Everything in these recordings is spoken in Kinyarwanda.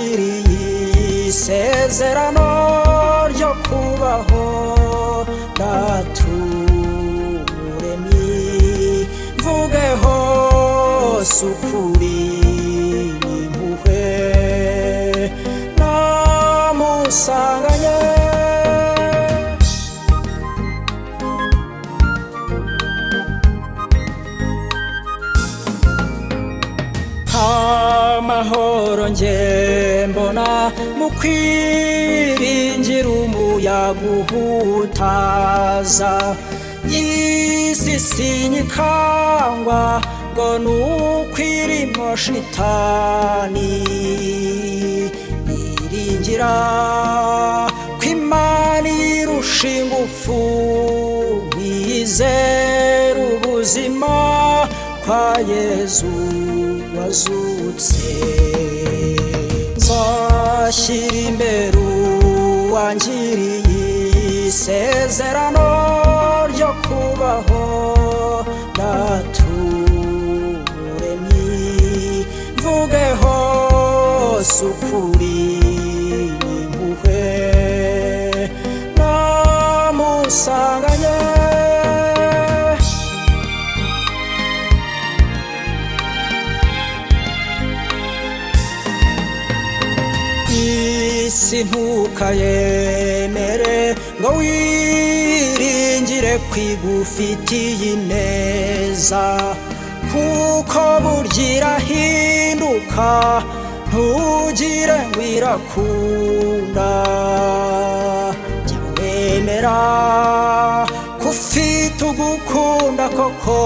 wangiriye isezerano ryo kubaho ndaturemye mvuge hose ukuri n'impuhwe namusanganye amahoro nge mbona mu kwiringira umuyaga uhutaza y'isi sinyikangwa ngo nukwirimo shitani niringira ko Imana irusha ingufu nizera ubuzima kwa Yezu wazutse nzashyira imbere uwangiriye isezerano ryo kubaho ndaturemye mvuge hose ukuri n'impuhwe namusanganye isi ntukayemere ngo wiringire kwigufitiye ineza kuko burya irahinduka ntugire ngo irakunda jya wemera ko ufite ugukunda koko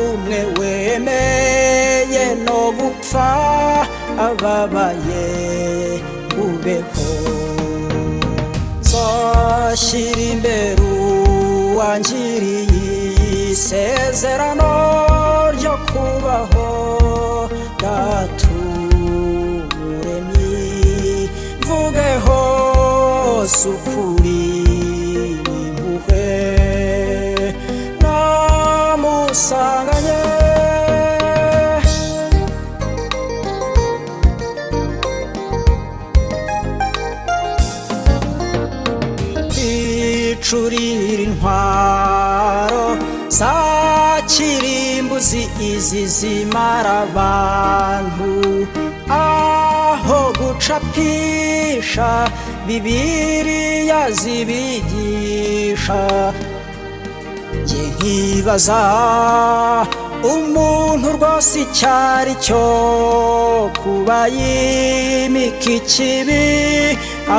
umwe wemeye no gupfa ababaye ubeho nzashyira imbere uwangiriye isezerano ryo kubaho ndaturemye mvuge hose ukuri n'impuhwe namusanganye curira intwaro za kirimbuzi izi zimara abantu aho gucapisha Bibiliya zibigisha jye nkibaza umuntu rwose icyari cyo kuba yimika ikibi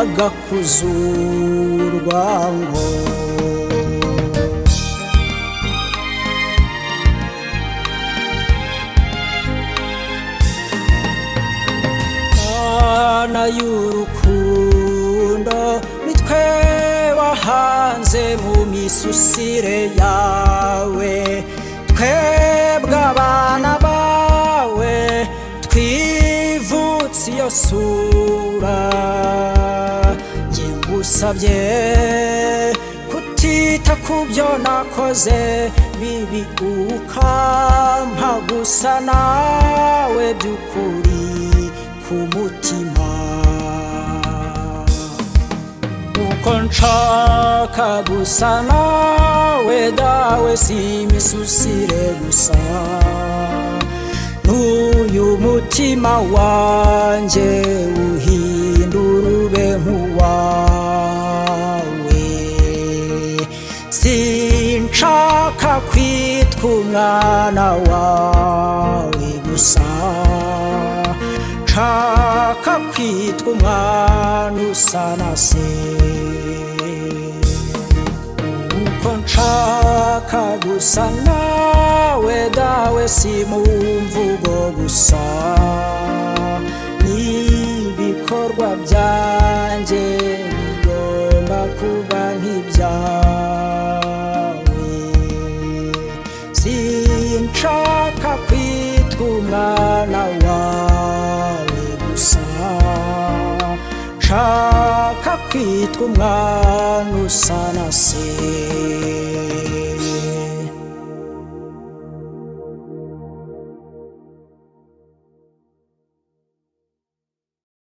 agakuzurwa ngo Mana y'urukundo nitwe wahanze mu misusire yawe twebwe abana bawe twivutse iyo sura jye ngusabye kutita ku byo nakoze bibi ukampa gusa nawe by'ukuri ku mutima uko nshaka gusa nawe dawe si imisusire gusa n'uyu mutima wanjye uhindura ube nk'uwawe sinshaka kwitwa umwana wawe gusa nshaka kwitwa umwana usa na se uko nshaka gusa nawe dawe si mu mvugo gusa n'ibikorwa byanjye bigomba kuba nk'ibyawe sinshaka kwitwa umwana wawe gusa nshaka kwitwa umwana usa na se